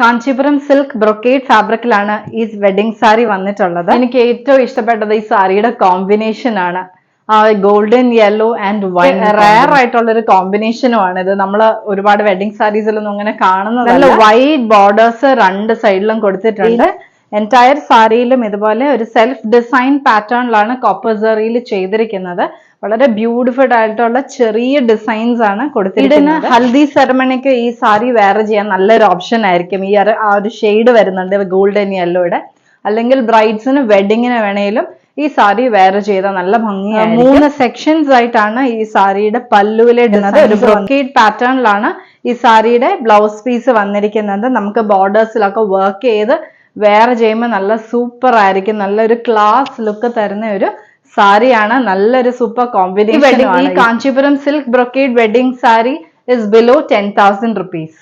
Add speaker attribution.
Speaker 1: Kanchipuram silk brocade ഫാബ്രിക്കിലാണ് ഈ wedding sari വന്നിട്ടുള്ളത്. എനിക്ക് ഏറ്റവും ഇഷ്ടപ്പെട്ടത് ഈ സാരിയുടെ കോമ്പിനേഷൻ ആണ്. Golden yellow and wine rare ആയിട്ടുള്ള ഒരു കോമ്പിനേഷനുമാണ് ഇത്. നമ്മൾ ഒരുപാട് വെഡിങ് സാരീസിലൊന്നും അങ്ങനെ കാണുന്നത്. നല്ല വൈറ്റ് ബോർഡേഴ്സ് രണ്ട് സൈഡിലും കൊടുത്തിട്ടുണ്ട്. എൻറ്റയർ സാരിയിലും ഇതുപോലെ ഒരു സെൽഫ് ഡിസൈൻ പാറ്റേണിലാണ് കോപ്പർ സെറിയിൽ ചെയ്തിരിക്കുന്നത്. വളരെ ബ്യൂട്ടിഫുൾ ആയിട്ടുള്ള ചെറിയ ഡിസൈൻസ് ആണ് കൊടുത്തിരിക്കുന്നത്. ഹൽദി സെറമണിക്ക് ഈ സാരി വെയർ ചെയ്യാൻ നല്ലൊരു ഓപ്ഷൻ ആയിരിക്കും. ഈ ആ ഒരു ഷെയ്ഡ് വരുന്നുണ്ട് ഗോൾഡൻ യെല്ലോയുടെ. അല്ലെങ്കിൽ ബ്രൈഡ്സിന് വെഡിങ്ങിന് വേണേലും ഈ സാരി വെയർ ചെയ്താൽ നല്ല ഭംഗിയാണ്. 3 സെക്ഷൻസ് ആയിട്ടാണ് ഈ സാരിയുടെ പല്ലുവിലെ ഇടുന്നത്. ഒരു ബ്രൊക്കേഡ് പാറ്റേണിലാണ് ഈ സാരിയുടെ ബ്ലൗസ് പീസ് വന്നിരിക്കുന്നത്. നമുക്ക് ബോർഡേഴ്സിലൊക്കെ വർക്ക് ചെയ്ത് വെയർ ചെയ്യുമ്പോൾ നല്ല സൂപ്പർ ആയിരിക്കും. നല്ലൊരു ക്ലാസ് ലുക്ക് തരുന്ന ഒരു സാരിയാണ്. നല്ലൊരു സൂപ്പർ കോമ്പിനേഷൻ. ഈ Kanchipuram silk brocade wedding sari is below 10,000 rupees.